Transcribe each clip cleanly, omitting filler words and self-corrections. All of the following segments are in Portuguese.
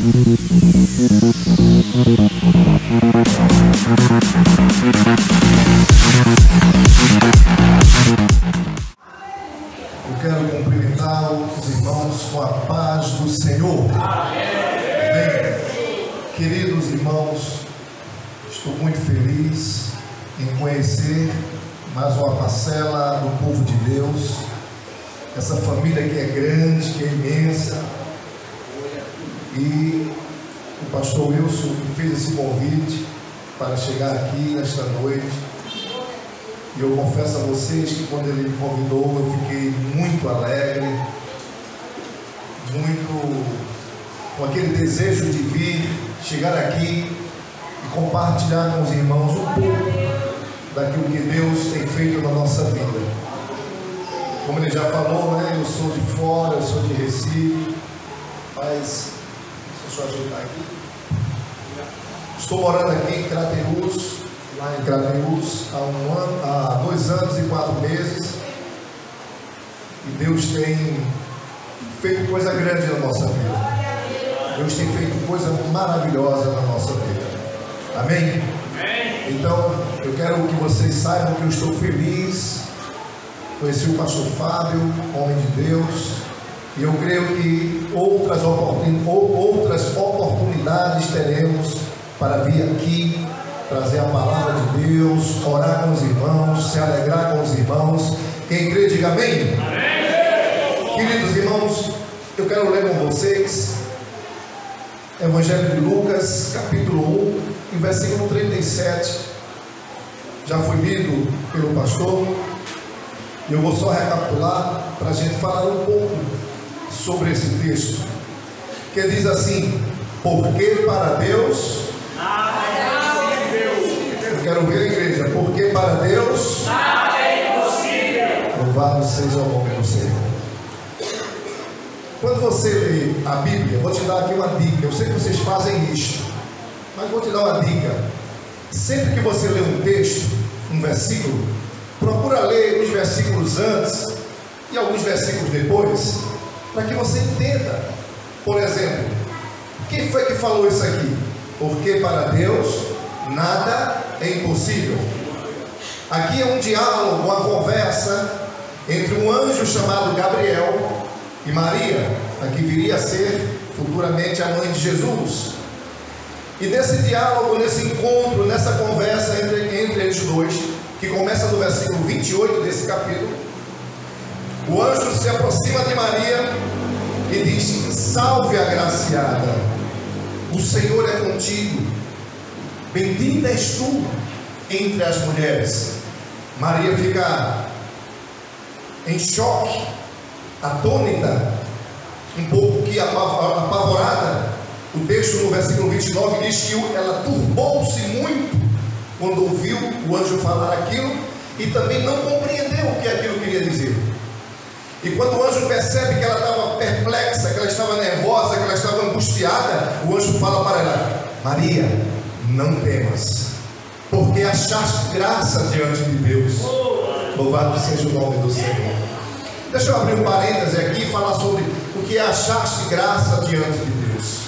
Eu quero cumprimentar os irmãos com a paz do Senhor. Bem, queridos irmãos, estou muito feliz em conhecer mais uma parcela do povo de Deus, essa família que é grande, que é imensa. E o pastor Wilson fez esse convite para chegar aqui nesta noite. E eu confesso a vocês que quando ele me convidou, eu fiquei muito alegre, muito com aquele desejo de vir, chegar aqui e compartilhar com os irmãos um pouco daquilo que Deus tem feito na nossa vida. Como ele já falou, né? Eu sou de fora, eu sou de Recife, mas deixa eu ajeitar aqui. Estou morando aqui em Crateús, lá em Crateús, há 2 anos e 4 meses, e Deus tem feito coisa grande na nossa vida. Deus tem feito coisa maravilhosa na nossa vida. Amém? Então, eu quero que vocês saibam que eu estou feliz. Conheci o pastor Fábio, homem de Deus, e eu creio que outras oportunidades teremos para vir aqui, trazer a palavra de Deus, orar com os irmãos, se alegrar com os irmãos. Quem crê, diga amém. Amém. Queridos irmãos, eu quero ler com vocês Evangelho de Lucas, capítulo 1, em versículo 37. Já foi lido pelo pastor, e eu vou só recapitular para a gente falar um pouco sobre esse texto, que diz assim: porque para Deus nada é impossível. Eu quero ver a igreja. Porque para Deus nada é impossível. Louvado seja o nome do Senhor. Quando você lê a Bíblia, vou te dar aqui uma dica. Eu sei que vocês fazem isso, mas vou te dar uma dica. Sempre que você lê um texto, um versículo, procura ler os versículos antes e alguns versículos depois, para que você entenda. Por exemplo, quem foi que falou isso aqui? Porque para Deus nada é impossível. Aqui é um diálogo, uma conversa entre um anjo chamado Gabriel e Maria, a que viria a ser futuramente a mãe de Jesus. E nesse diálogo, nesse encontro, nessa conversa entre eles dois, que começa no versículo 28 desse capítulo, o anjo se aproxima de Maria e diz: salve, agraciada, o Senhor é contigo, bendita és tu entre as mulheres. Maria fica em choque, atônita, um pouco que apavorada. O texto no versículo 29 diz que ela turbou-se muito quando ouviu o anjo falar aquilo, e também não compreendeu o que aquilo queria dizer. E quando o anjo percebe que ela estava perplexa, que ela estava nervosa, que ela estava angustiada, o anjo fala para ela: Maria, não temas, porque achaste graça diante de Deus. Louvado seja o nome do Senhor. Deixa eu abrir um parêntese aqui e falar sobre o que é achaste graça diante de Deus.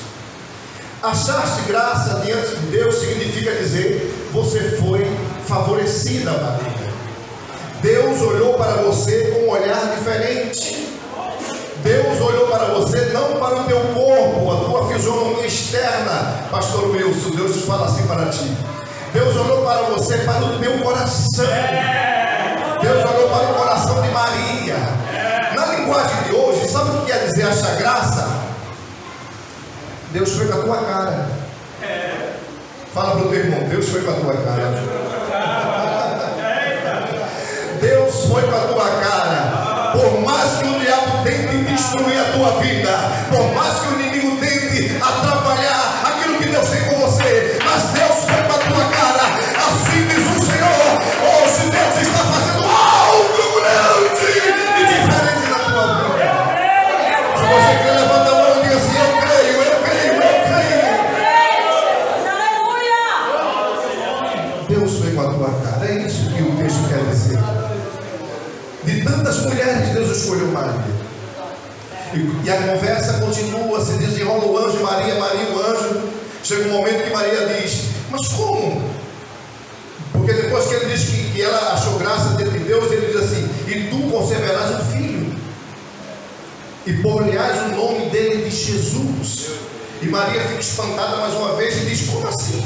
Achaste graça diante de Deus significa dizer: você foi favorecida, Maria. Deus olhou para você com um olhar diferente. Deus olhou para você não para o teu corpo, a tua fisionomia externa, pastor Wilson. Deus fala assim para ti: Deus olhou para você, para o teu coração. Deus olhou para o coração de Maria. Na linguagem de hoje, sabe o que quer dizer achar graça? Deus foi com a tua cara. Fala para o teu irmão: Deus foi com a tua cara. Deus foi com a tua cara. Por mais que o diabo tente destruir a tua vida, por mais que o inimigo tente atrapalhar aquilo que Deus tem com você, mas Deus foi com a tua cara. Assim diz o Senhor: hoje Deus está fazendo algo grande e diferente na tua vida. Se você quer levantar a mão e dizer assim: eu creio, eu creio, eu creio. Deus foi com a tua cara. É isso que o texto quer dizer. De tantas mulheres, Deus escolheu Maria. E a conversa continua, se desenrola o anjo, Maria, o anjo. Chega um momento que Maria diz: mas como? Porque depois que ele diz que ela achou graça diante de Deus, ele diz assim: e tu conceberás um filho, e por-lhe-ás o nome dele de Jesus. E Maria fica espantada mais uma vez e diz: como assim?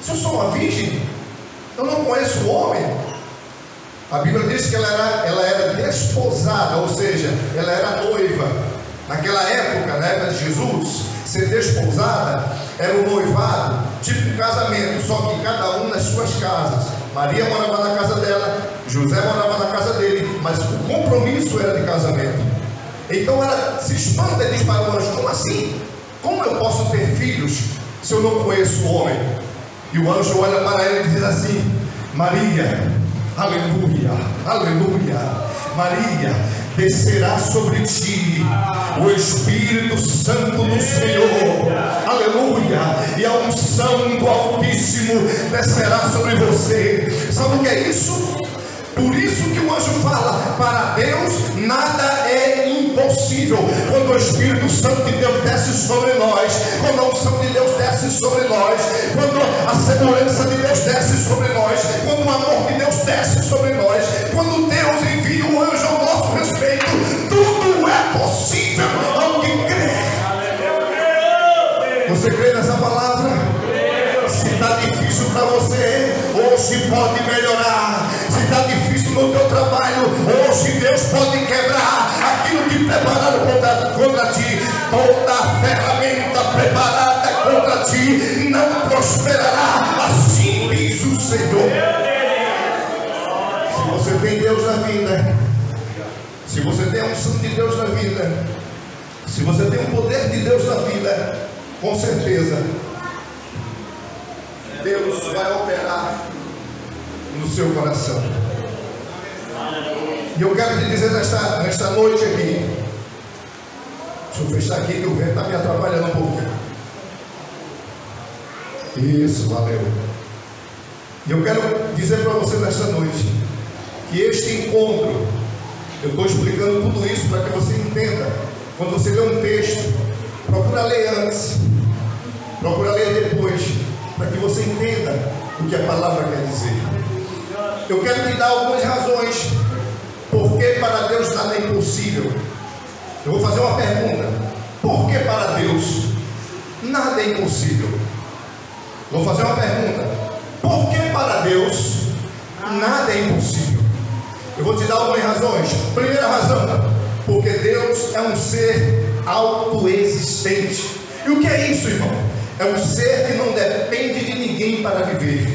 Se eu sou uma virgem, eu não conheço o homem. A Bíblia diz que ela era desposada, ou seja, ela era noiva. Naquela época, na época de Jesus, ser desposada era um noivado, tipo um casamento, só que cada um nas suas casas. Maria morava na casa dela, José morava na casa dele, mas o compromisso era de casamento. Então ela se espanta e diz para o anjo: como assim? Como eu posso ter filhos se eu não conheço o homem? E o anjo olha para ela e diz assim: Maria, aleluia, aleluia, Maria, descerá sobre ti o Espírito Santo do Senhor, aleluia, e a unção do Altíssimo descerá sobre você. Sabe o que é isso? Por isso que o anjo fala: para Deus nada é impossível. Quando o Espírito Santo de Deus desce sobre nós, quando a unção de Deus desce sobre nós, quando a segurança de Deus desce sobre nós, quando o amor de Deus desce sobre nós, quando Deus envia um anjo ao nosso respeito, tudo é possível ao que crê. Você crê nessa palavra? Se está difícil para você, hoje pode melhorar. Se está difícil no teu trabalho, hoje Deus pode quebrar aquilo que prepararam contra ti. Toda ferramenta preparada contra ti não prosperará, assim diz o Senhor. Se você tem Deus na vida, se você tem a unção de Deus na vida, se você tem o poder de Deus na vida, com certeza Deus vai operar no seu coração. E eu quero te dizer nesta noite aqui, deixa eu fechar aqui que o vento está me atrapalhando um pouco. Isso, valeu. E eu quero dizer para você nesta noite que este encontro, eu estou explicando tudo isso para que você entenda. Quando você lê um texto, procura ler antes, procura ler depois, para que você entenda o que a palavra quer dizer. Eu quero te dar algumas razões porque para Deus nada é impossível. Eu vou fazer uma pergunta: por que para Deus nada é impossível? Vou fazer uma pergunta: por que para Deus nada é impossível? Eu vou te dar algumas razões. Primeira razão: porque Deus é um ser autoexistente. E o que é isso, irmão? É um ser que não depende de ninguém para viver.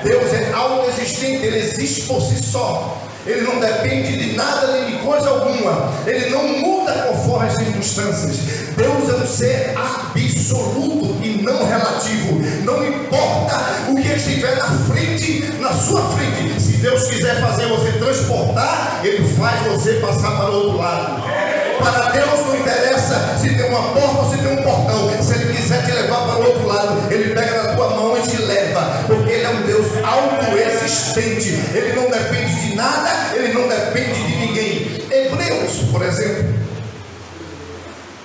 Deus é autoexistente, Ele existe por si só. Ele não depende de nada nem de coisa alguma. Ele não muda conforme as circunstâncias. Deus é um ser absoluto e não relativo. Não importa o que estiver na frente, na sua frente. Se Deus quiser fazer você transportar, Ele faz você passar para o outro lado. Para Deus não interessa se tem uma porta ou se tem um portão. Se Ele quiser te levar para o outro lado, Ele pega na tua mão e te leva. Porque Ele é um Deus autoexistente. Ele não depende de nada, Ele não depende de ninguém. Hebreus, por exemplo,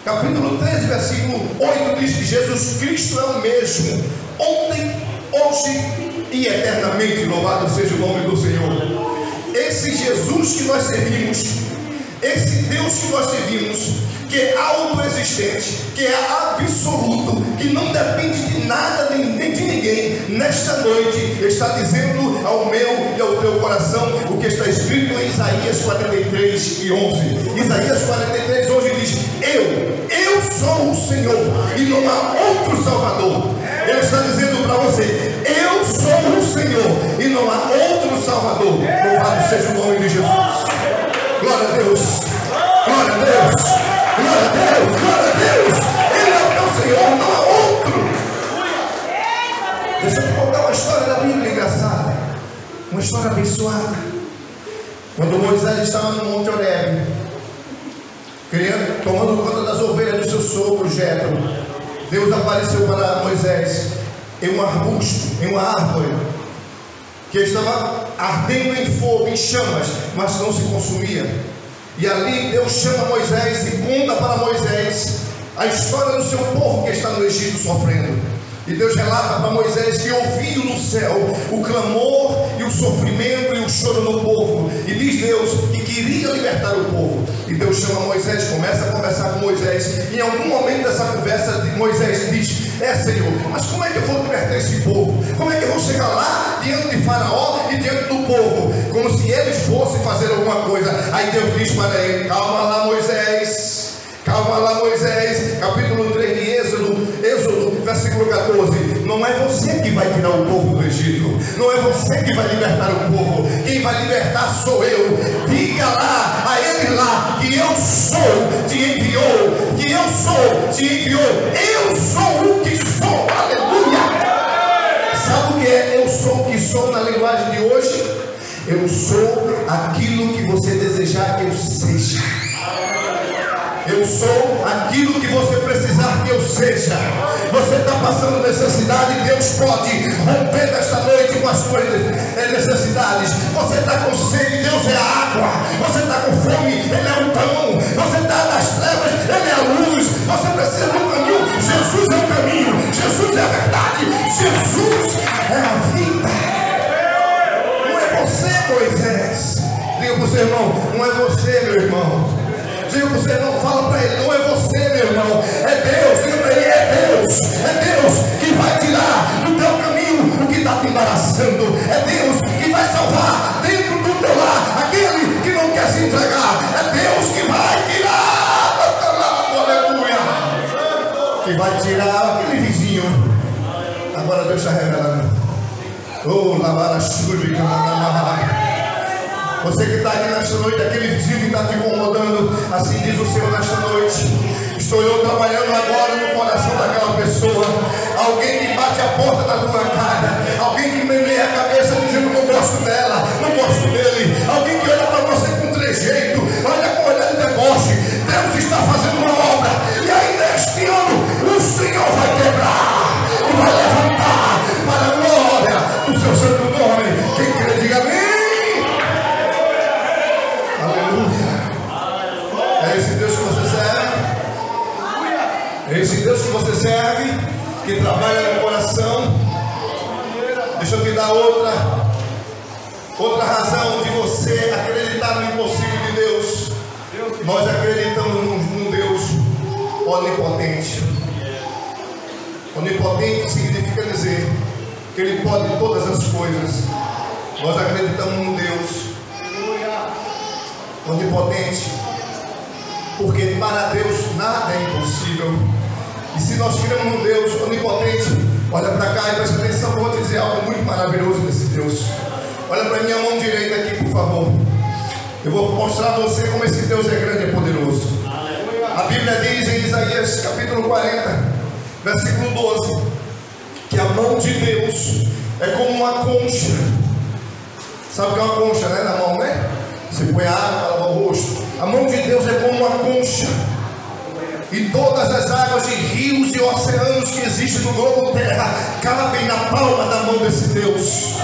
capítulo 13, versículo 8 diz que Jesus Cristo é o mesmo ontem, hoje e eternamente. Louvado seja o nome do Senhor. Esse Jesus que nós servimos, esse Deus que nós servimos, que é autoexistente, que é absoluto, que não depende de nada nem de ninguém, nesta noite está dizendo ao meu e ao teu coração o que está escrito em Isaías 43 e 11. Isaías 43, 11 diz: eu sou o Senhor e não há outro Salvador. Ele está dizendo para você: eu sou o Senhor e não há outro Salvador. Louvado seja o nome de Jesus. Glória a Deus, glória a Deus, glória a Deus, glória a Deus. Ele é o teu Senhor, não há outro. Deixa eu te contar uma história da Bíblia engraçada, uma história abençoada. Quando Moisés estava no Monte Horebe, tomando conta das ovelhas do seu sogro Jetro, Deus apareceu para Moisés em um arbusto, em uma árvore que estava ardendo em fogo, em chamas, mas não se consumia. E ali Deus chama Moisés e conta para Moisés a história do seu povo que está no Egito sofrendo. E Deus relata para Moisés que ouviu no céu o clamor e o sofrimento e o choro do povo. E diz Deus que queria libertar o povo. E Deus chama Moisés, começa a conversar com Moisés. E em algum momento dessa conversa, Moisés diz: Senhor, mas como é que eu vou libertar esse povo? Como é que eu vou chegar lá diante de Faraó e diante do povo? Como se eles fossem fazer alguma coisa. Aí Deus diz para ele: calma lá, Moisés. Calma lá, Moisés. Capítulo 3 de Êxodo, versículo 14. Não é você que vai tirar o povo do Egito. Não é você que vai libertar o povo. Quem vai libertar sou eu. Diga lá a ele lá que eu sou, te enviou. Que eu sou, te enviou. Eu sou o que sou. Aleluia. Sabe o que é eu sou o que sou na linguagem de hoje? Eu sou aquilo que você desejar que eu seja. Eu sou aquilo que você precisar que eu seja. Você está passando necessidade, Deus pode romper nesta noite com as suas necessidades. Você está com sede, Deus é a água. Você está com fome, Ele é o pão. Você está nas trevas, Ele é a luz. Você precisa do caminho, Jesus é o caminho. Jesus é a verdade. Jesus é a vida. Não é você, Moisés. Diga para o seu irmão: não é você, meu irmão. Diga para o seu irmão, fala para ele: não é você, meu irmão, é Deus. Diga para ele: é Deus que vai tirar do teu caminho o que está te embaraçando. É Deus que vai salvar dentro do teu lar aquele que não quer se entregar. É Deus que vai tirar, aleluia, que vai tirar aquele vizinho. Agora Deus está revelando. Oh, lavar a chuva, você que está aqui nesta noite, aquele vizinho que está te incomodando, assim diz o Senhor nesta noite. Estou eu trabalhando agora no coração daquela pessoa. Alguém que bate a porta da tua cara, alguém que meneia a cabeça dizendo: não gosto dela, não gosto dele. Alguém que olha para você com trejeito, olha com olhar de deboche. Deus está fazendo uma obra, e ainda este ano o Senhor vai quebrar e vai levantar para a glória do seu santo nome. Quem crê, diga amém. É esse Deus que você serve. É esse Deus que você serve, que trabalha no coração. Deixa eu te dar outra razão de você acreditar no impossível de Deus. Nós acreditamos num Deus onipotente. Onipotente significa dizer que Ele pode todas as coisas. Nós acreditamos num Deus onipotente, porque para Deus nada é impossível. E se nós cremos num Deus onipotente, olha para cá e presta atenção, vou te dizer algo muito maravilhoso desse Deus. Olha para minha mão direita aqui, por favor. Eu vou mostrar a você como esse Deus é grande e poderoso. A Bíblia diz em Isaías capítulo 40, versículo 12, que a mão de Deus é como uma concha. Sabe o que é uma concha, né? Na mão, né? Você põe a água para lavar o rosto. A mão de Deus é como uma concha. E todas as águas de rios e oceanos que existem no globo terra cabem na palma da mão desse Deus.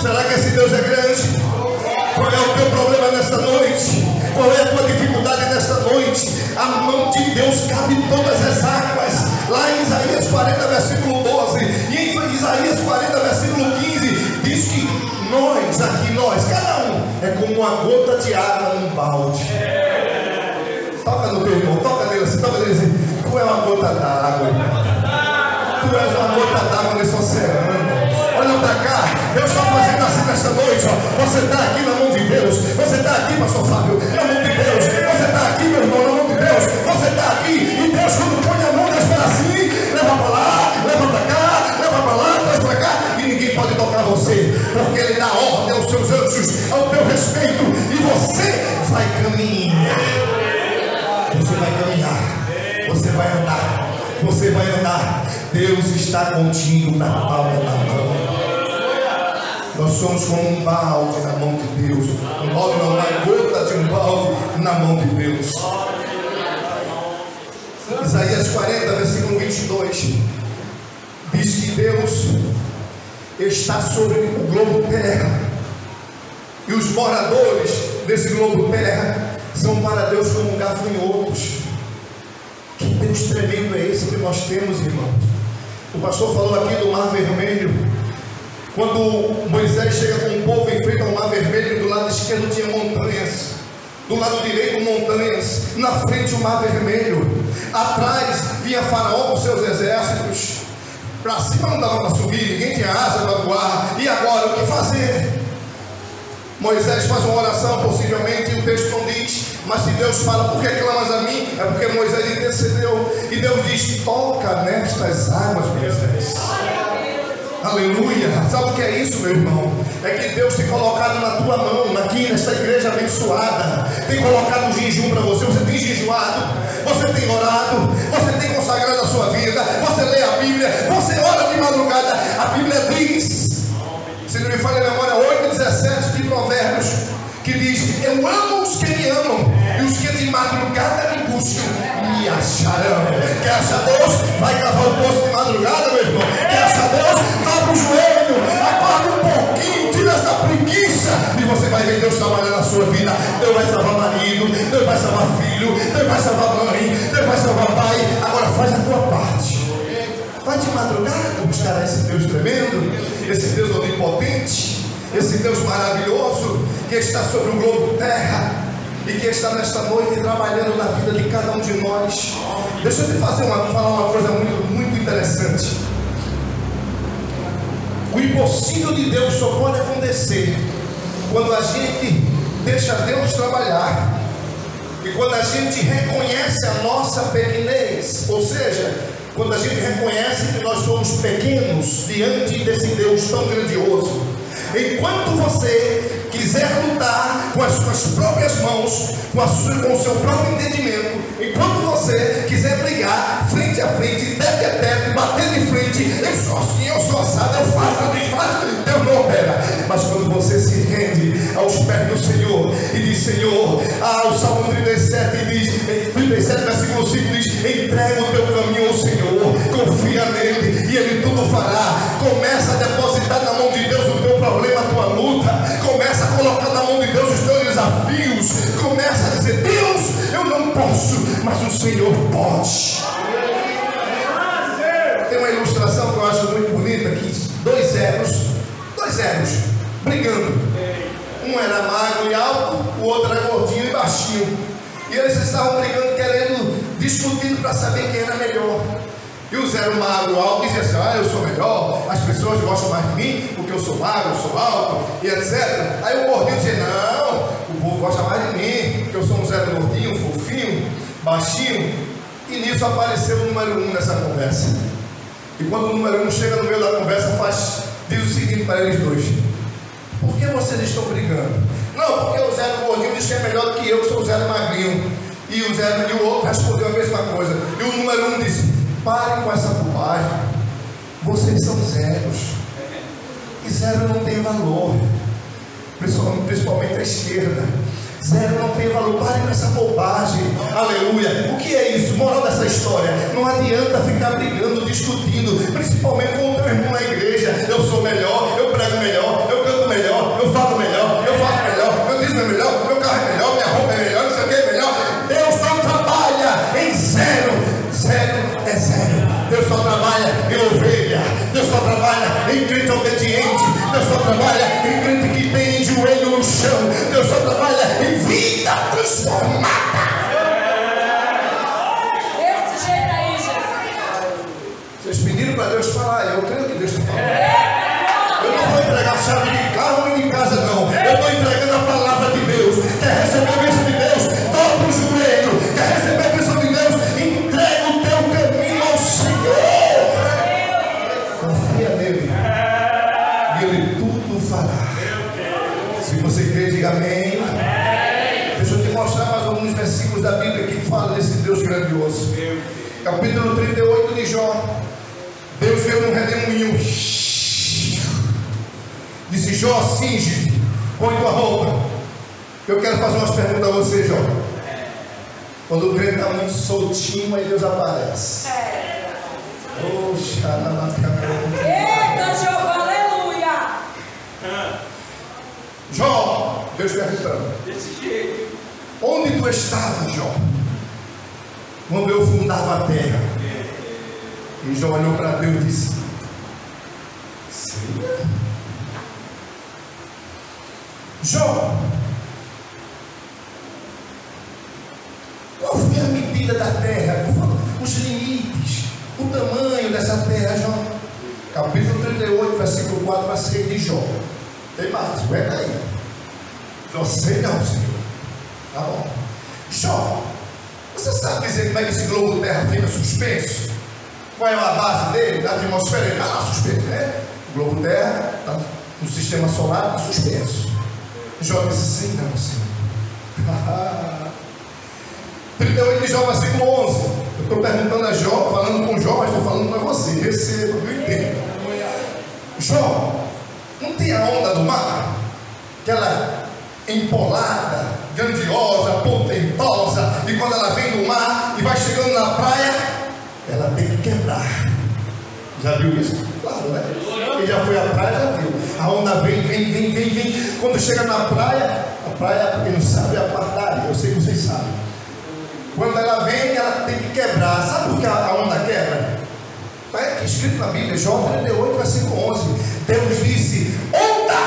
Será que esse Deus é grande? Qual é o teu problema nesta noite? Qual é a tua dificuldade nesta noite? A mão de Deus cabe em todas as águas. Lá em Isaías 40, versículo 12, e em Isaías 40, versículo 15, diz que nós, cada um, é como uma gota de água num balde. Toca no teu irmão, toca nele assim, assim: tu é uma gota d'água, tu és uma gota d'água nesse oceano. Olha para cá, Deus está fazendo assim nesta noite, ó. Você está aqui na mão de Deus. Você está aqui, pastor Fábio, na mão de Deus. Você está aqui, meu irmão, na mão de Deus. Você está aqui, e Deus, quando põe a mão, Deus fala assim: leva para lá, leva para cá, leva para lá, traz para cá, e ninguém pode tocar você, porque Ele dá ordem aos seus anjos ao teu respeito, e você vai caminhar. Você vai caminhar, você vai andar, você vai andar. Deus está contigo na palma da mão. Nós somos como um balde na mão de Deus. Um balde não, uma gota de um balde na mão de Deus. Isaías 40, versículo 22 diz que Deus está sobre o globo terra, e os moradores desse globo terra são para Deus como gafanhotos. Que Deus tremendo é esse que nós temos, irmãos? O pastor falou aqui do Mar Vermelho. Quando Moisés chega com o povo e enfrenta o Mar Vermelho, do lado esquerdo tinha montanhas, do lado direito montanhas, na frente o Mar Vermelho, atrás vinha Faraó com seus exércitos. Para cima não dava para subir, ninguém tinha asa para voar. E agora o que fazer? Moisés faz uma oração, possivelmente, e o texto não diz, mas se Deus fala, por que clamas a mim? É porque Moisés intercedeu, e Deus diz, toca nestas águas, Moisés. Aleluia. Sabe o que é isso, meu irmão? É que Deus tem colocado na tua mão, aqui nesta igreja abençoada, tem colocado o jejum para você. Você tem jejuado, você tem orado, você tem consagrado a sua vida, você lê a Bíblia, você ora de madrugada. A Bíblia diz, se não me falha a memória, 8:17 de Provérbios, que diz, eu amo os que me amam, e os que de madrugada me buscam, me acharão. Quer achar Deus? Vai cavar o poço de madrugada, meu irmão. Quer achar Deus? Dobra o joelho, acorda um pouquinho, tira essa preguiça, e você vai ver Deus trabalhar na sua vida. Deus vai salvar marido, Deus vai salvar filho, Deus vai salvar mãe, Deus vai salvar pai. Agora faz a tua parte. Vai de madrugada buscar esse Deus tremendo, esse Deus onipotente, esse Deus maravilhoso que está sobre o globo terra e que está nesta noite trabalhando na vida de cada um de nós. Deixa eu te falar uma coisa muito interessante. O impossível de Deus só pode acontecer quando a gente deixa Deus trabalhar e quando a gente reconhece a nossa pequenez, ou seja, quando a gente reconhece que nós somos pequenos diante desse Deus tão grandioso. Enquanto você quiser lutar com as suas próprias mãos, com o seu próprio entendimento, enquanto você quiser brigar frente a frente, tete a tete, bater de frente, eu sou assim, eu sou assado, eu faço, eu desfaço, Deus não opera. Mas quando você se rende aos pés do Senhor e diz, Senhor, o Salmo 37 diz, 37 versículo 5 diz, entrega o teu caminho ao Senhor, confia nele e ele tudo fará. Começa a depositar na mão de Deus o teu problema, a tua luta, começa a colocar na mão de Deus os teus desafios, começa a dizer, Deus, eu não posso, mas o Senhor pode. Tem uma ilustração que eu acho muito bonita aqui, dois eros brigando. Um era magro e alto, o outro era gordinho e baixinho, e eles estavam brigando, querendo, discutindo para saber quem era melhor. E o zero magro alto dizia assim, eu sou melhor, as pessoas gostam mais de mim porque eu sou magro, eu sou alto e etc. Aí o gordinho dizia, não, o povo gosta mais de mim porque eu sou um zero gordinho, fofinho, baixinho. E nisso apareceu o número 1 nessa conversa. E quando o número 1 chega no meio da conversa, diz o seguinte para eles dois, por que vocês estão brigando? Não, porque o zero gordinho diz que é melhor do que eu sou o zero magrinho. E o outro respondeu a mesma coisa. E o número 1 disse, parem com essa bobagem, vocês são zeros, e zero não tem valor, principalmente a esquerda. Zero não tem valor, parem com essa bobagem. Aleluia. O que é isso? Moral dessa história, não adianta ficar brigando, discutindo, principalmente com o teu irmão na igreja. Eu sou melhor, eu prego melhor, eu canto melhor, eu falo melhor, eu faço melhor, meu dízimo é melhor, meu carro é melhor, minha roupa é melhor, não sei o que é melhor. Deus não trabalha em zero. Zero é zero. Deus só trabalha em ovelha, Deus só trabalha em crente obediente, Deus só trabalha em crente que tem joelho no chão, Deus só trabalha em vida transformada. Desse jeito aí, Jesus. Vocês pediram para Deus falar, eu creio que Deus está falando. Eu não vou entregar a chave de carro nem de casa, não. Eu estou entregando a palavra de Deus. Quer receber a bênção de Deus? Dobra o joelho. Quer receber a bênção de Deus? Entrega o teu caminho ao Senhor. Confia nele. E ele tudo fará. Se você crê, diga amém. Deixa eu te mostrar mais alguns versículos da Bíblia que falam desse Deus grandioso. Capítulo 38 de Jó. Deus veio num redemoinho. Disse, Jó, cinge, põe tua roupa. Eu quero fazer umas perguntas a você, Jó. Quando o crente está muito soltinho, aí Deus aparece. Eita, Jeová, aleluia. Jó, Deus perguntando. Desse jeito. onde tu estavas, Jó, quando eu fundava a terra? E Jó olhou para Deus e disse: Senhor, Jó, qual foi a medida da terra? Qual foram os limites, o tamanho dessa terra, Jó? Capítulo 38, versículo 4 vai ser de Jó. Tem mais, aguenta aí. Jó, sei não, Senhor. Tá bom. Jó, você sabe dizer como é que esse globo terra fica suspenso? Qual é a base dele? Da atmosfera? Ele está lá suspenso, né? O globo terra está no sistema solar, está suspenso. Jó disse: sim, não, Senhor. 38 de Jó, versículo 11. Eu estou perguntando a Jó, falando com Jó, mas estou falando para você. Receba, eu entendo. Jó, não tem a onda do mar? Aquela empolada, grandiosa, portentosa, e quando ela vem do mar e vai chegando na praia, ela tem que quebrar. Já viu isso? Claro, né? Quem já foi à praia já viu. A onda vem. Quando chega na praia, a praia, para quem não sabe, é a partaria. Eu sei que vocês sabem. Quando ela vem, ela tem que quebrar. Sabe por que a onda quebra? Está escrito na Bíblia, Jó 38, versículo 11. Deus disse: onda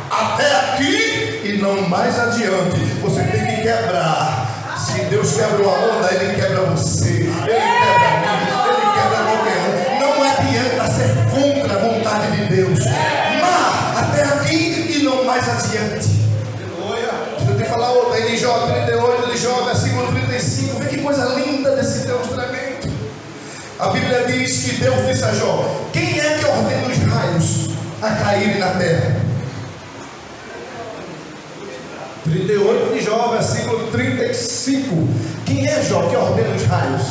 até aqui e não mais adiante. Você tem que quebrar. Se Deus quebra uma onda, Ele quebra você. Ele quebra a mim, Ele quebra qualquer um. Não adianta ser contra a vontade de Deus. Mar até aqui e não mais adiante. Eu tenho que falar outra aí de Jó 38, de Jó, versículo 35. Vê que coisa linda desse Deus tremendo. A Bíblia diz que Deus disse a Jó: quem é que ordena os raios a caírem na terra? 38 de Jó, versículo 35. Quem é Jó que ordena os raios?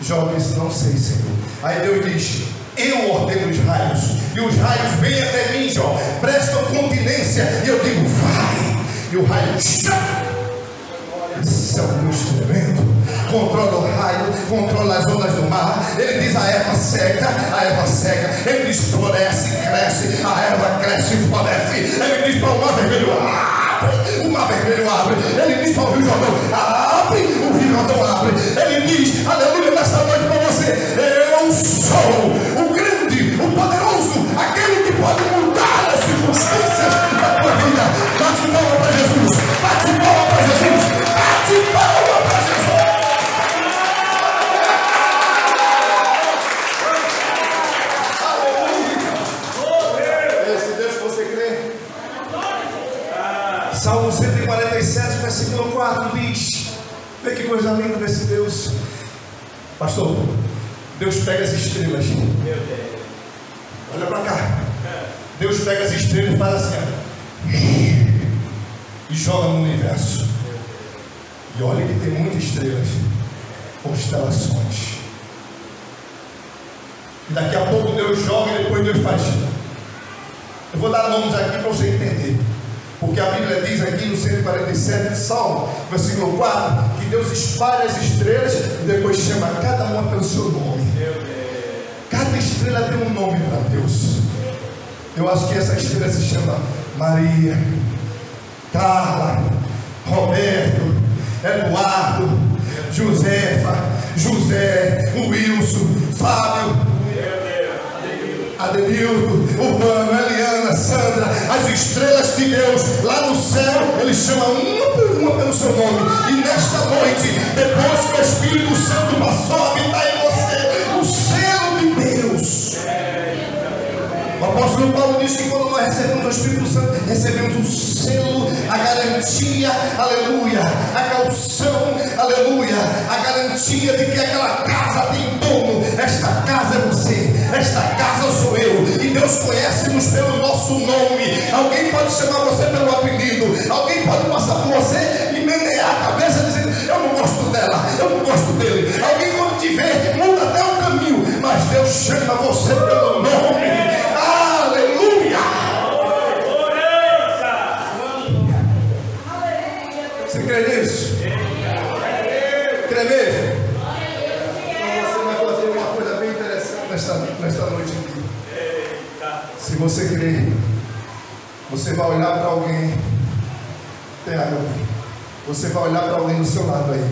Jó disse: não sei, Senhor. Aí Deus diz: eu ordeno os raios, e os raios vêm até mim, Jó, prestam continência, e eu digo: vai, e o raio chama. Esse é um Deus tremendo. Controla o raio, controla as ondas do mar. Ele diz: a erva seca, ele diz: floresce, cresce, a erva cresce e floresce. Ele diz para o mar vermelho: abre, o mar vermelho abre. Ele diz para o rio Jordão: abre, o rio Jordão abre. Ele diz: aleluia, nessa noite para você: eu sou o grande, o poderoso, aquele que pode mudar as circunstâncias da tua vida. Bate palma para Jesus, bate palma para Jesus, bate palma para Jesus. Salmo 147, versículo 4 diz: vê que coisa linda desse Deus. Pastor, Deus pega as estrelas. Olha para cá. Deus pega as estrelas e faz assim, e joga no universo. E olha que tem muitas estrelas, constelações. E daqui a pouco Deus joga e depois Deus faz. Eu vou dar nomes aqui para você entender. Porque a Bíblia diz aqui no 147 Salmo, versículo 4, que Deus espalha as estrelas e depois chama cada uma pelo seu nome. Cada estrela tem um nome para Deus. Eu acho que essa estrela se chama Maria, Carla, Roberto, Eduardo, Josefa, José, Wilson, Fábio, Adenildo, Urbano, Eliana, Sandra. As estrelas de Deus lá no céu, Ele chama uma por uma pelo seu nome. E nesta noite, depois que o Espírito Santo passou a habitar em você, o selo de Deus. O apóstolo Paulo diz que quando nós recebemos o Espírito Santo, recebemos o selo, a garantia, aleluia, a calção, aleluia, a garantia de que aquela casa tem dono. Esta casa é você, esta casa sou eu, e Deus conhece-nos pelo nosso nome. Alguém pode chamar você pelo apelido, alguém pode passar por você e menear a cabeça dizendo: eu não gosto dela, eu não gosto dele. Alguém quando te vê, muda até o caminho, mas Deus chama você pelo nome. Aleluia! Você crê nisso? Crê mesmo? Então você vai fazer uma coisa bem interessante nesta noite aqui. Se você crer, você vai olhar para alguém. Tem água aqui. Você vai olhar para alguém do seu lado aí.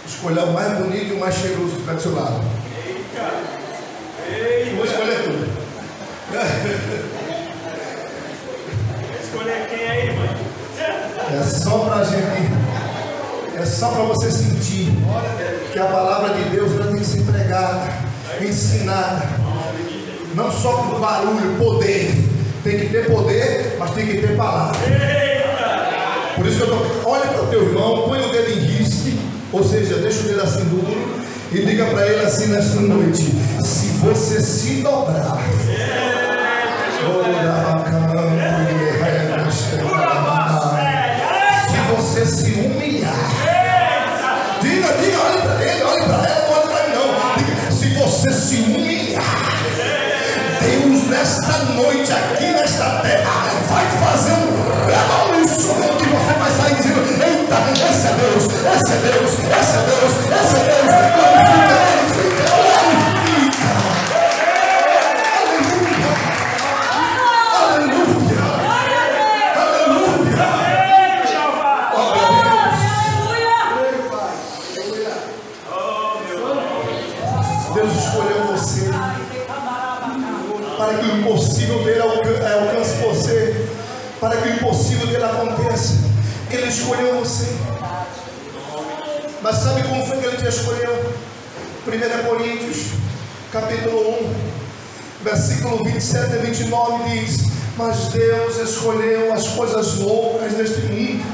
Escolher o mais bonito e o mais cheiroso que está do seu lado. Eu vou escolher tudo. Escolher quem aí, mãe? É só para a gente. É só para você sentir que a palavra de Deus ela tem que ser pregada, ensinada. Não só por barulho, poder. Tem que ter poder, mas tem que ter palavra. Por isso que eu estou. Olha para o teu irmão, põe o dedo em risque, ou seja, deixa o dedo assim duro e diga para ele assim nesta noite: se você se dobrar, se você se humilhar, diga, olha para ele, olha para ela, não olha para mim não. Diga, se você se humilhar, Deus nesta noite aqui nesta terra vai fazer um revolução que você vai sair dizendo: eita, esse é Deus, esse é Deus, esse é Deus, esse é Deus. Deus escolheu você para que o impossível dele alcance você, para que o impossível dele aconteça. Ele escolheu você. Mas sabe como foi que ele te escolheu? 1 Coríntios capítulo 1 versículo 27 a 29 diz: mas Deus escolheu as coisas loucas deste mundo.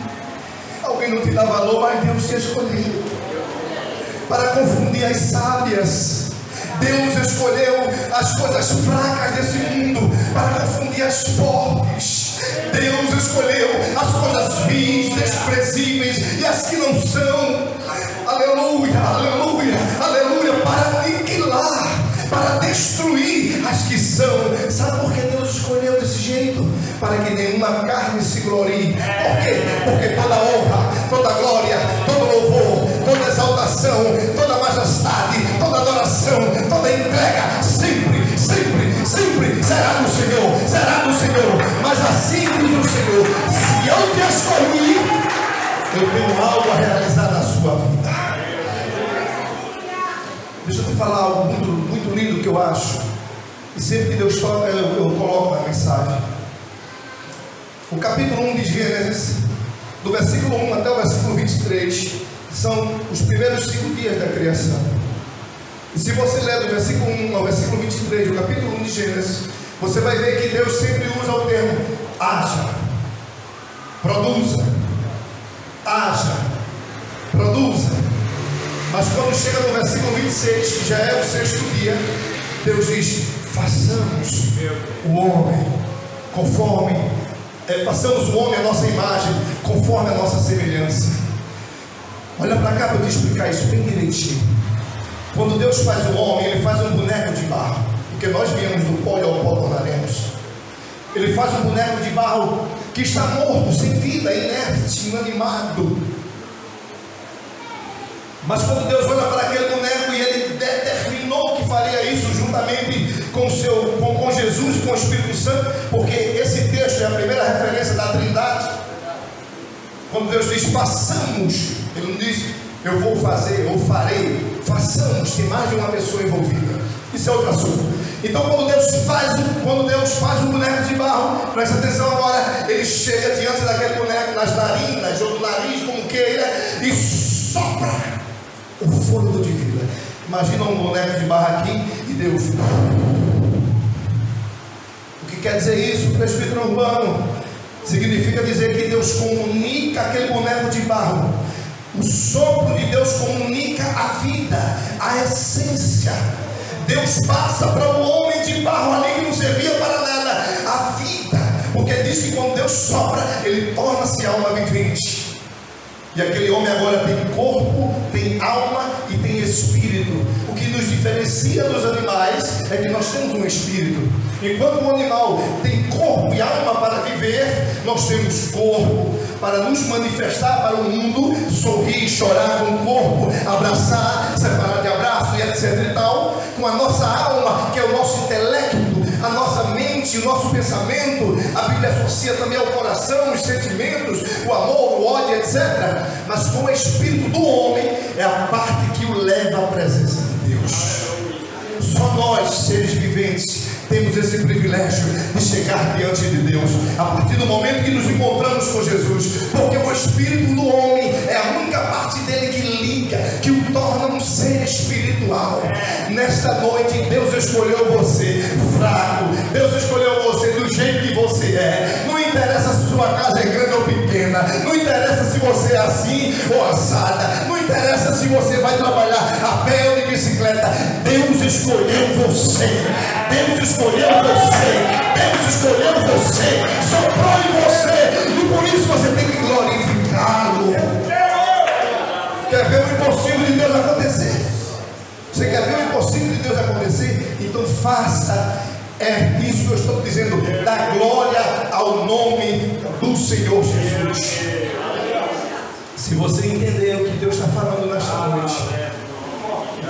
Alguém não te dá valor, mas Deus te escolheu para confundir as sábias. Deus escolheu as coisas fracas desse mundo para confundir as fortes. Deus escolheu as coisas vis, desprezíveis e as que não são. Aleluia, aleluia, aleluia, para aniquilar, para destruir as que são. Sabe por que Deus escolheu desse jeito? Para que nenhuma carne se glorie. Por quê? Porque toda honra, toda glória, todo louvor, toda exaltação, toda majestade, toda adoração, toda entrega, sempre, sempre, sempre será do Senhor, será do Senhor. Mas assim diz o Senhor: se eu te escolhi, eu tenho algo a realizar na sua vida. Deixa eu te falar algo muito lindo que eu acho, e sempre que Deus fala, eu coloco na mensagem. O capítulo 1 de Gênesis, do versículo 1 até o versículo 23, são os primeiros 5 dias da criação. E se você ler do versículo 1 ao versículo 23 do capítulo 1 de Gênesis, você vai ver que Deus sempre usa o termo haja, produza, haja, produza. Mas quando chega no versículo 26, que já é o 6º dia, Deus diz: façamos o homem conforme, façamos o homem a nossa imagem, conforme a nossa semelhança. Olha para cá para eu te explicar isso bem direitinho. Quando Deus faz o homem, Ele faz um boneco de barro, porque nós viemos do pó e ao pó tornaremos. Ele faz um boneco de barro que está morto, sem vida, inerte, inanimado. Mas quando Deus olha para aquele boneco e Ele determinou que faria isso juntamente com Jesus e com o Espírito Santo, porque esse texto é a primeira referência da Trindade. Quando Deus diz façamos, Ele não diz eu vou fazer ou farei. Façamos, tem mais de uma pessoa envolvida. Isso é outro assunto. Então quando Deus faz um boneco de barro, presta atenção agora, Ele chega diante daquele boneco nas narinas ou no nariz, como queira, e sopra o fôlego de vida. Imagina um boneco de barro aqui e Deus. O que quer dizer isso, presbítero Urbano? Significa dizer que Deus comunica aquele boneco de barro. O sopro de Deus comunica a vida, a essência. Deus passa para o homem de barro ali que não servia para nada a vida, porque diz que quando Deus sopra, ele torna-se alma vivente. E aquele homem agora tem corpo, tem alma e tem espírito. O que nos diferencia dos animais é que nós temos um espírito. Enquanto o animal tem corpo e alma para viver, nós temos corpo para nos manifestar para o mundo, sorrir, chorar com o corpo, abraçar, separar de abraço e etc e tal. Com a nossa alma, que é o nosso intelecto, a nossa mente, o nosso nosso pensamento, a Bíblia associa também ao coração, os sentimentos, o amor, o ódio, etc. Mas com o espírito do homem é a parte que o leva à presença de Deus. Só nós, seres viventes, temos esse privilégio de chegar diante de Deus a partir do momento que nos encontramos com Jesus, porque o espírito do homem é a única parte dele que liga, que o torna um ser espiritual. Nesta noite Deus escolheu você fraco, Deus escolheu você do jeito que você é. Não interessa se sua casa é grande ou pequena, não interessa se você é assim ou assada, não interessa se você vai trabalhar a pé ou de bicicleta. Deus escolheu você, Deus escolheu você, Deus escolheu você, soprou em você, e por isso você tem que glorificá-lo. Quer ver o impossível de Deus acontecer? Você quer ver o impossível de Deus acontecer? Então faça. É isso que eu estou dizendo. Dá glória ao nome do Senhor Jesus. Se você entender o que Deus está falando nesta noite,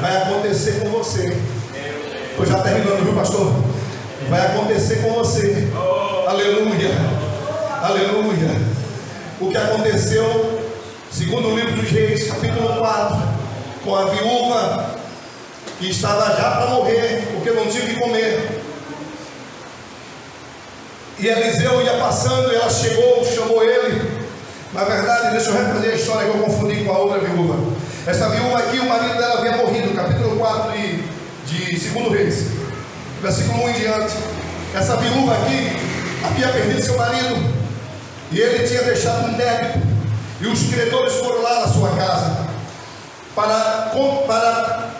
vai acontecer com você. Estou já terminando, viu, pastor? Vai acontecer com você. Aleluia, aleluia. O que aconteceu, segundo o livro dos Reis, capítulo 4, com a viúva que estava já para morrer, porque não tinha o que comer. E Eliseu ia passando, e ela chegou, chamou ele. Na verdade, deixa eu refazer a história que eu confundi com a outra viúva. Essa viúva aqui, o marido dela havia morrido, capítulo 4 de 2 Reis, versículo 1 em diante. Essa viúva aqui havia perdido seu marido, e ele tinha deixado um débito, e os credores foram lá na sua casa para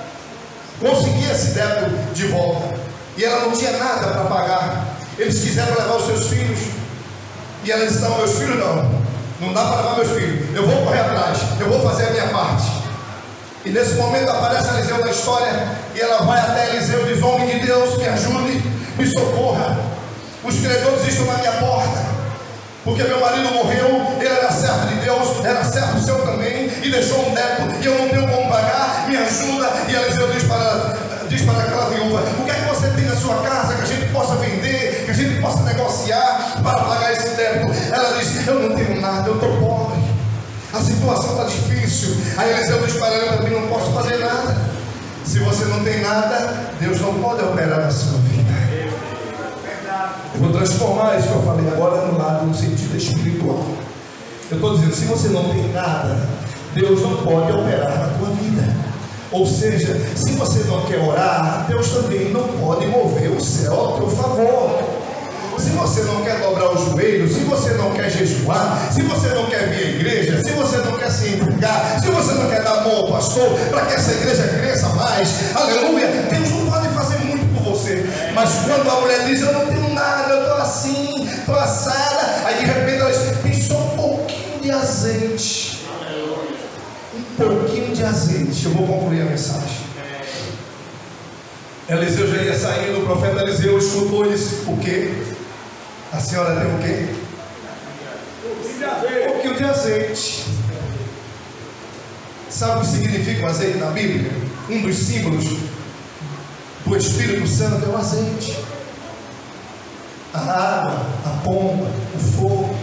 conseguir esse débito de volta, e ela não tinha nada para pagar. Eles quiseram levar os seus filhos, e ela disse: não, meus filhos não dá para levar meus filhos, eu vou correr atrás, eu vou fazer a minha parte. E nesse momento aparece Eliseu na história, e ela vai até Eliseu e diz: homem de Deus, me ajude, me socorra, os credores estão na minha porta, porque meu marido morreu, ele era servo de Deus, era servo seu também, e deixou um débito, e eu não tenho como pagar, me ajuda. E Eliseu diz para aquela viúva: o que é que você tem na sua casa que a gente possa vender, que a gente possa negociar para pagar esse débito? Ela diz: eu não tenho nada, eu estou pobre, a situação está difícil. Aí Eliseu diz para ela: também não posso fazer nada. Se você não tem nada, Deus não pode operar na sua vida. Eu vou transformar isso que eu falei agora no lado, no sentido espiritual. Eu estou dizendo, se você não tem nada, Deus não pode operar na tua vida. Ou seja, se você não quer orar, Deus também não pode mover o céu a teu favor. Se você não quer dobrar os joelhos, se você não quer jejuar, se você não quer vir à igreja, se você não quer se entregar, se você não quer dar a mão ao pastor para que essa igreja cresça mais, aleluia, Deus não pode fazer muito por você. Mas quando a mulher diz: eu não tenho nada, eu estou assim, estou assada, aí de repente ela diz: tem só um pouquinho de azeite, um pouquinho de azeite. Eu vou concluir a mensagem. Eliseu já ia saindo, o profeta Eliseu escutou e disse: o quê? A senhora tem o quê? Um pouquinho de azeite. Sabe o que significa o azeite na Bíblia? Um dos símbolos do Espírito Santo é o azeite. A água, a pomba, o fogo.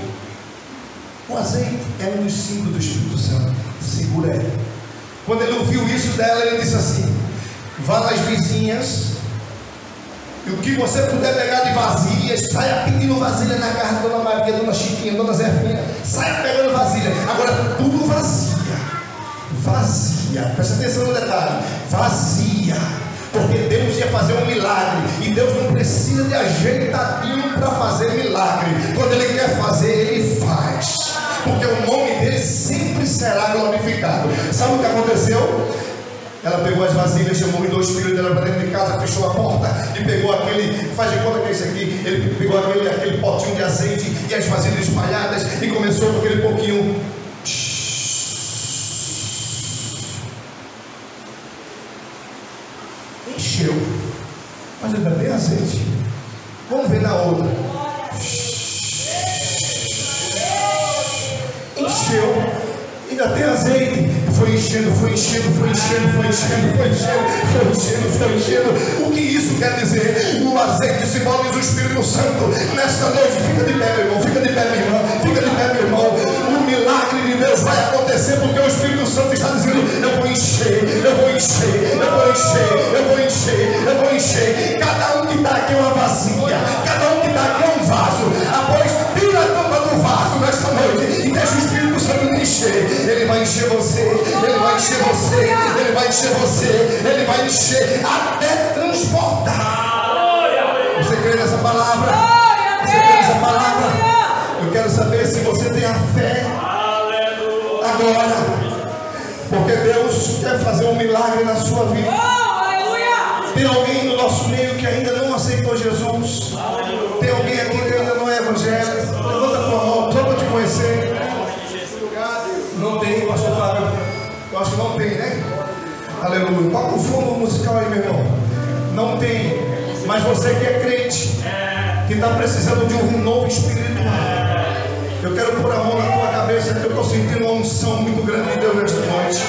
O azeite é um dos símbolos do Espírito Santo. Segura ele. Quando ele ouviu isso dela, ele disse assim: vá nas vizinhas, e o que você puder pegar de vasilhas, saia pedindo vasilha na casa da Dona Maria, Dona Chiquinha, Dona Zefinha, saia pegando vasilha. Agora tudo vazia, vazia. Presta atenção no detalhe: vazia. Porque Deus ia fazer um milagre, e Deus não precisa de ajeitadinho para fazer milagre. Quando Ele quer fazer, Ele faz, porque o nome dele sempre será glorificado. Sabe o que aconteceu? Ela pegou as vasilhas, chamou os 2 filhos dela para dentro de casa, fechou a porta e pegou aquele, faz de conta que é isso aqui, ele pegou aquele potinho de azeite e as vasilhas espalhadas e começou com aquele pouquinho. Encheu, mas ainda tem azeite. Vamos ver na outra. Encheu, ainda tem azeite. Foi enchendo, foi enchendo, foi enchendo, foi enchendo, foi enchendo, foi enchendo, foi enchendo. O que isso quer dizer. O azeite simboliza o Espírito Santo. Nesta noite, fica de pé, meu irmão, fica de pé, minha irmã, fica de pé, meu irmão. O milagre de Deus vai acontecer porque o Espírito Santo está dizendo: eu vou encher, eu vou encher, eu vou encher, eu vou encher, eu vou encher. Cada um que está aqui é uma vasilha, cada um que está aqui é um vaso. Após, tira a tampa do vaso nesta noite e deixa o Espírito Santo encher. Ele vai encher você, ele vai encher você, ele vai encher você, ele vai encher até transbordar. Você crê nessa palavra? Você crê nessa palavra? Eu quero saber se você tem a fé agora, porque Deus quer fazer um milagre na sua vida. Tem alguém no nosso meio que ainda não aceitou Jesus? Tem alguém aqui que ainda não é evangélico? Levanta a tua mão, só para te conhecer. Não tem, pastor Fábio? Eu acho que não tem, né? Aleluia. Toca o fundo musical aí, meu irmão. Não tem. Mas você que é crente, que está precisando de um novo espiritual, eu quero pôr a mão na tua cabeça, que eu estou sentindo uma unção muito grande de Deus nesta noite.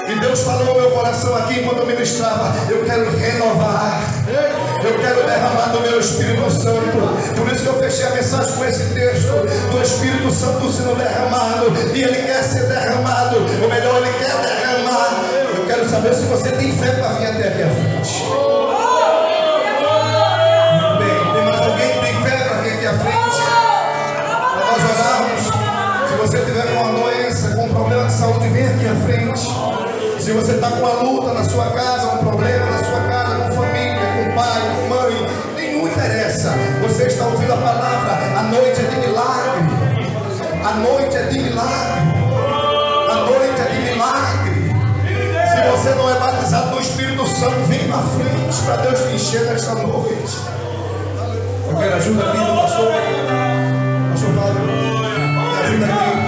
E Deus falou no meu coração aqui enquanto eu ministrava: eu quero renovar, eu quero derramar do meu Espírito Santo. Por isso que eu fechei a mensagem com esse texto do Espírito Santo sendo derramado. E Ele quer ser derramado, ou melhor, Ele quer derramar. Eu quero saber se você tem fé para vir até aqui à frente. Muito bem, tem mais alguém que tem fé para vir aqui à frente? Para nós orarmos. Se você tiver com uma doença, com um problema de saúde, vem aqui à frente. Se você está com uma luta na sua casa, um problema na sua casa, com família, com pai, com mãe, nenhum interessa. Você está ouvindo a palavra. A noite é de milagre. A noite é de milagre. A noite é de milagre. Se você não é batizado no Espírito Santo, vem na frente para Deus te encher nesta noite. Eu quero ajuda aqui do pastor. Pastor Fábio, me ajuda aqui.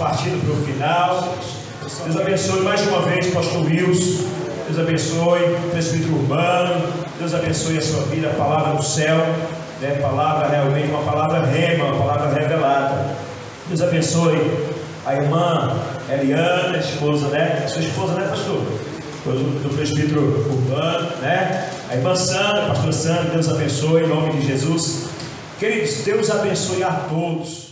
partindo para o final. Deus abençoe mais uma vez, pastor Wilson. Deus abençoe o presbítero Urbano. Deus abençoe a sua vida, a palavra do céu, né? Palavra realmente, uma palavra rema, uma palavra revelada. Deus abençoe a irmã Eliana, esposa, né? Sua esposa, né, pastor? Do presbítero Urbano, né? A irmã Sandra, pastor Sandra, Deus abençoe em nome de Jesus. Queridos, Deus abençoe a todos.